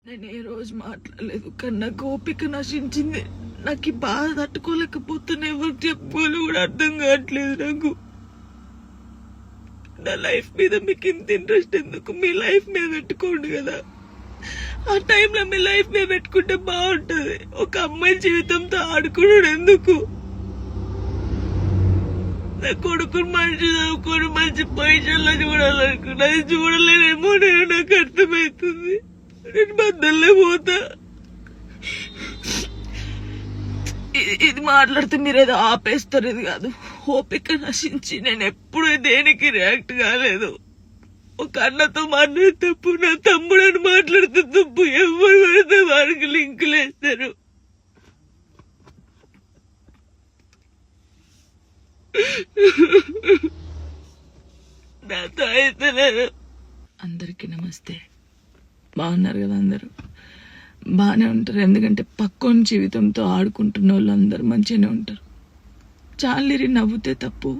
నేను ఏ రోజు మాట్లాడలేదు, కానీ నాకు ఓపిక నశించింది. నాకు ఈ బాధ తట్టుకోలేకపోతున్నా, ఎవరు చెప్పుకోవాలి కూడా అర్థం కావట్లేదు నాకు. నా లైఫ్ మీద మీకు ఇంత ఇంట్రెస్ట్ ఎందుకు? మీ లైఫ్ మీద పెట్టుకోండి కదా. ఆ టైంలో మీ లైఫ్ మీద పెట్టుకుంటే బాగుంటది. ఒక అమ్మాయి జీవితంతో ఆడుకున్నాడు ఎందుకు? నా కొడుకుని మంచి చదువుకొని మంచి పొజిషన్లో చూడాలనుకున్నా, అది చూడలేనేమో నేను, నాకు అర్థమవుతుంది. నేను బద్దల్లే పోతా. ఇది మాట్లాడితే మీరు ఏదో ఆపేస్తారు, ఇది కాదు. ఓపిక నశించి నేను ఎప్పుడు దేనికి రియాక్ట్ కాలేదు. ఒక అన్నతో మాట్లాడే తప్పు, నా తమ్ముడని మాట్లాడితే తప్పు, ఎవరు పడితే వారికి లింకులు వేస్తారు. నాతో అయితే నేను. అందరికీ నమస్తే. బాగున్నారు కదా? అందరూ బాగానే ఉంటారు, ఎందుకంటే పక్కోని జీవితంతో ఆడుకుంటున్న వాళ్ళు అందరూ మంచిగానే ఉంటారు. జాలిరి నవ్వుతే తప్పు,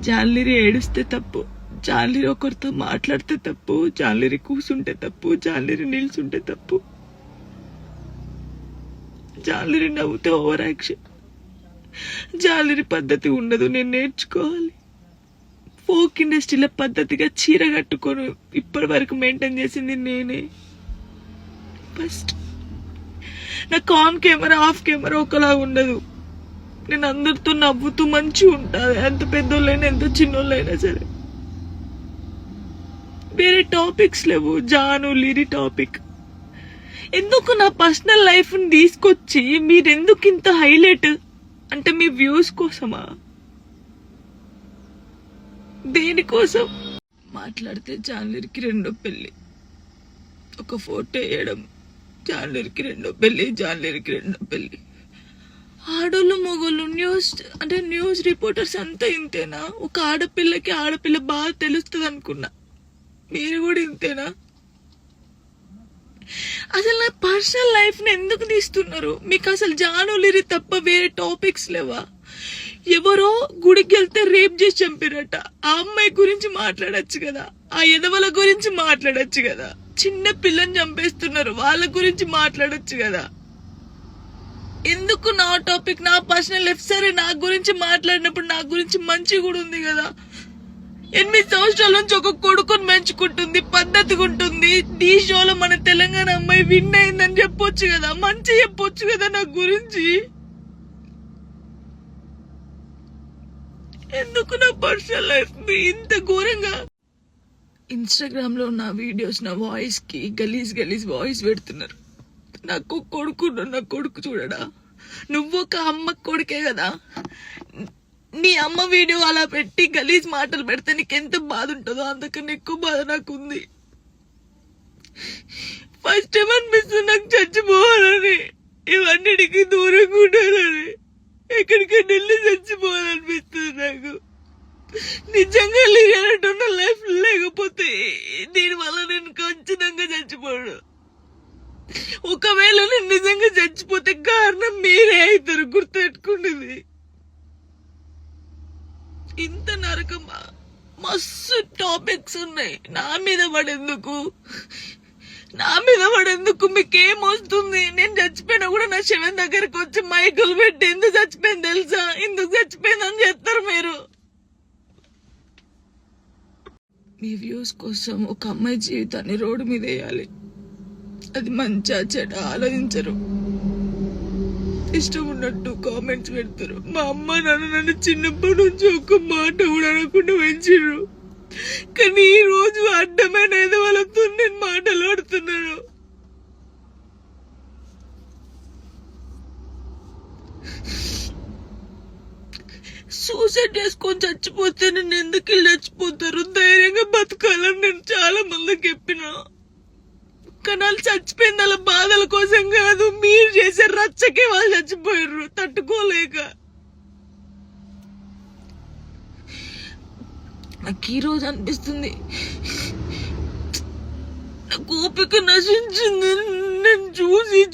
జాలిరి ఏడుస్తే తప్పు, జాలిరి ఒకరితో మాట్లాడితే తప్పు, జాలిరి కూసుంటే తప్పు, జాలిరి నిల్చుంటే తప్పు. జాలిరి నవ్వుతే ఓవర్ యాక్షన్. జాలిరి పద్ధతి ఉండదు, నేను నేర్చుకోవాలి. ఫోక్ ఇండస్ట్రీలో పద్ధతిగా చీర కట్టుకొని ఇప్పటి వరకు మెయింటైన్ చేసింది నేనే. ఫస్ట్ నాకు ఆన్ కెమెరా ఆఫ్ కెమెరా ఒకలాగా ఉండదు. నేను అందరితో నవ్వుతూ మంచిగా ఉంటాను, ఎంత పెద్దోళ్ళైనా ఎంత చిన్నోళ్ళైనా సరే. వేరే టాపిక్స్ లేవు, జాను లిరి టాపిక్. ఎందుకు నా పర్సనల్ లైఫ్ ని తీసుకొచ్చి మీరెందుకు ఇంత హైలైట్? అంటే మీ వ్యూస్ కోసమా? దేనికోసం? మాట్లాడితే జాన్లరికి రెండో పెళ్లి, ఒక ఫోటో వేయడం, జాన్లరికి రెండో పెళ్లి, జాన్లరికి రెండో పెళ్లి. ఆడోళ్ళు మొగోళ్ళు న్యూస్ రిపోర్టర్స్ అంతా ఇంతేనా? ఒక ఆడపిల్ల బాగా తెలుస్తుంది అనుకున్నా, మీరు కూడా ఇంతేనా? అసలు నా పర్సనల్ లైఫ్ ని ఎందుకు తీస్తున్నారు? మీకు అసలు జానులిరి తప్ప వేరే టాపిక్స్ లేవా? ఎవరో గుడికి వెళ్తే రేప్ చేసి చంపారట, ఆ అమ్మాయి గురించి మాట్లాడచ్చు కదా, ఆ ఎదవల గురించి మాట్లాడచ్చు కదా. చిన్న పిల్లని చంపేస్తున్నారు, వాళ్ళ గురించి మాట్లాడచ్చు కదా. ఎందుకు నా టాపిక్, నా పర్సనల్ లైఫ్? సరే, నా గురించి మాట్లాడినప్పుడు నా గురించి మంచి కూడా ఉంది కదా. 8 సంవత్సరాల నుంచి ఒక కొడుకుని పెంచుకుంటుంది, పద్ధతిగా ఉంటుంది. ఈ షోలో మన తెలంగాణ అమ్మాయి విన్ అయిందని చెప్పొచ్చు కదా, మంచి చెప్పొచ్చు కదా నా గురించి. ఎందుకు నా పర్సనల్ లైఫ్ ఇంత ఘోరంగా? ఇన్స్టాగ్రామ్ లో నా వీడియోస్, నా వాయిస్ కి గలీజ్ వాయిస్ పెడుతున్నారు. నాకు కొడుకు, నా కొడుకు చూడడా? నువ్వు ఒక అమ్మ కొడుకే కదా. నీ అమ్మ వీడియో అలా పెట్టి గలీజ్ మాటలు పెడితే నీకెంత బాధ ఉంటుందో అంతకన్నా ఎక్కువ బాధ నాకుంది. ఫస్ట్ టైం అనిపిస్తుంది నాకు చచ్చిపోవాలని, ఇవన్నిటికి దూరంగా ఉండాలని, ఎక్కడికైనా వెళ్ళి చచ్చిపోవాలనిపిస్తుంది నాకు. నిజంగా లేనట్టున్న లైఫ్ లేకపోతే దీనివల్ల నేను ఖచ్చితంగా చచ్చిపోను. ఒకవేళ నేను నిజంగా చచ్చిపోతే కారణం మీరే అవుతారు, గుర్తుపెట్టుకునేది. ఇంత నరకమా? మస్తు టాపిక్స్ ఉన్నాయి. నా మీద పడేందుకు మీకేమొస్తుంది? నేను చచ్చిపోయినా కూడా నా శవం దగ్గరకు వచ్చి మైకులు పెట్టి ఎందుకు చచ్చిపోయింది తెలుసా, ఎందుకు చచ్చిపోయిందని చెప్తారు మీరు. మీ వ్యూస్ కోసం ఒక అమ్మాయి జీవితాన్ని రోడ్డు మీద వేయాలి. అది మంచిగా చెడ ఆలోచించరు, ఇష్టం ఉన్నట్టు కామెంట్స్ పెడతారు. మా అమ్మ నాన్న నన్ను చిన్నప్పటి నుంచి ఒక్క మాట కూడా అనకుండా పెంచారు, కానీ ఈ రోజు అడ్డమైన వాళ్ళతో నేను మాటలు ఆడుతున్నాను. సూసైడ్ చేసుకొని చచ్చిపోతే నేను ఎందుకు వెళ్ళి చచ్చిపోతారు? ధైర్యంగా బతకాలని నేను చాలా మందికి చెప్పినా, కానీ వాళ్ళు చచ్చిపోయింది వాళ్ళ బాధల కోసం కాదు, మీరు చేసే రచ్చకే వాళ్ళు చచ్చిపోయారు తట్టుకోలేక. నాకు ఈ రోజు అనిపిస్తుంది, నాకు ఓపిక నశించింది. నేను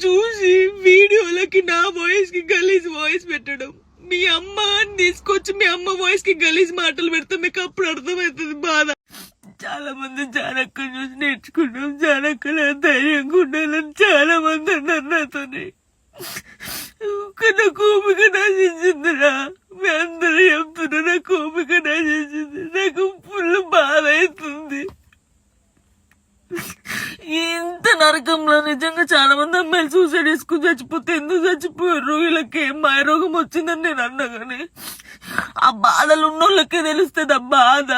చూసి వీడియోలకి నా వాయిస్ కి గలీజ్ వాయిస్ పెట్టడం, మీ అమ్మ తీసుకొచ్చి మీ అమ్మ వాయిస్ కి గలీజ్ మాటలు పెడితే మీకు అప్పుడు అర్థమవుతుంది బాధ. చాలా మంది జానక్క చూసి నేర్చుకున్నాం, జానక్క ధైర్యంగా ఉండాలని చాలా మంది అన్నారు నాతోని. నాకు ఓపిక నశించిందిరా, మీ అందరూ చెప్తున్నా నాకు ఓపిక నశించింది. నాకు ఫుల్ బాధ అవుతుంది. ఇంత నరకంలో నిజంగా చాలా మంది అమ్మాయిలు సూసైడ్ చేసుకుని చచ్చిపోతే ఎందుకు చచ్చిపోయారు, వీళ్ళకి ఏం మాయరోగం వచ్చిందని నేను అన్నా. కానీ ఆ బాధలు ఉన్నోళ్ళకే తెలుస్తుంది ఆ బాధ,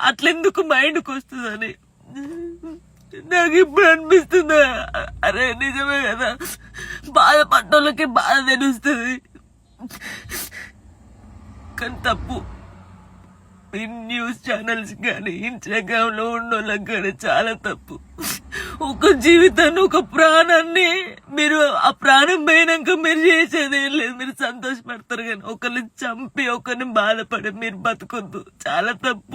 అట్లెందుకు మైండ్కి వస్తుందని నాకు ఇప్పుడు అనిపిస్తుందా. అరే నిజమే కదా, బాధపడ్డోళ్ళకి బాధ తెలుస్తుంది. కానీ తప్పు ఈ న్యూస్ ఛానల్స్ కానీ ఇన్స్టాగ్రామ్ లో ఉన్నోళ్ళకి కానీ చాలా తప్పు. ఒక జీవితాన్ని, ఒక ప్రాణాన్ని మీరు ఆ ప్రాణం పోయినాక మీరు చేసేది ఏం లేదు, మీరు సంతోషపడతారు. కానీ ఒకరిని చంపి ఒకరిని బాధపడి మీరు బతుకొద్దు, చాలా తప్పు.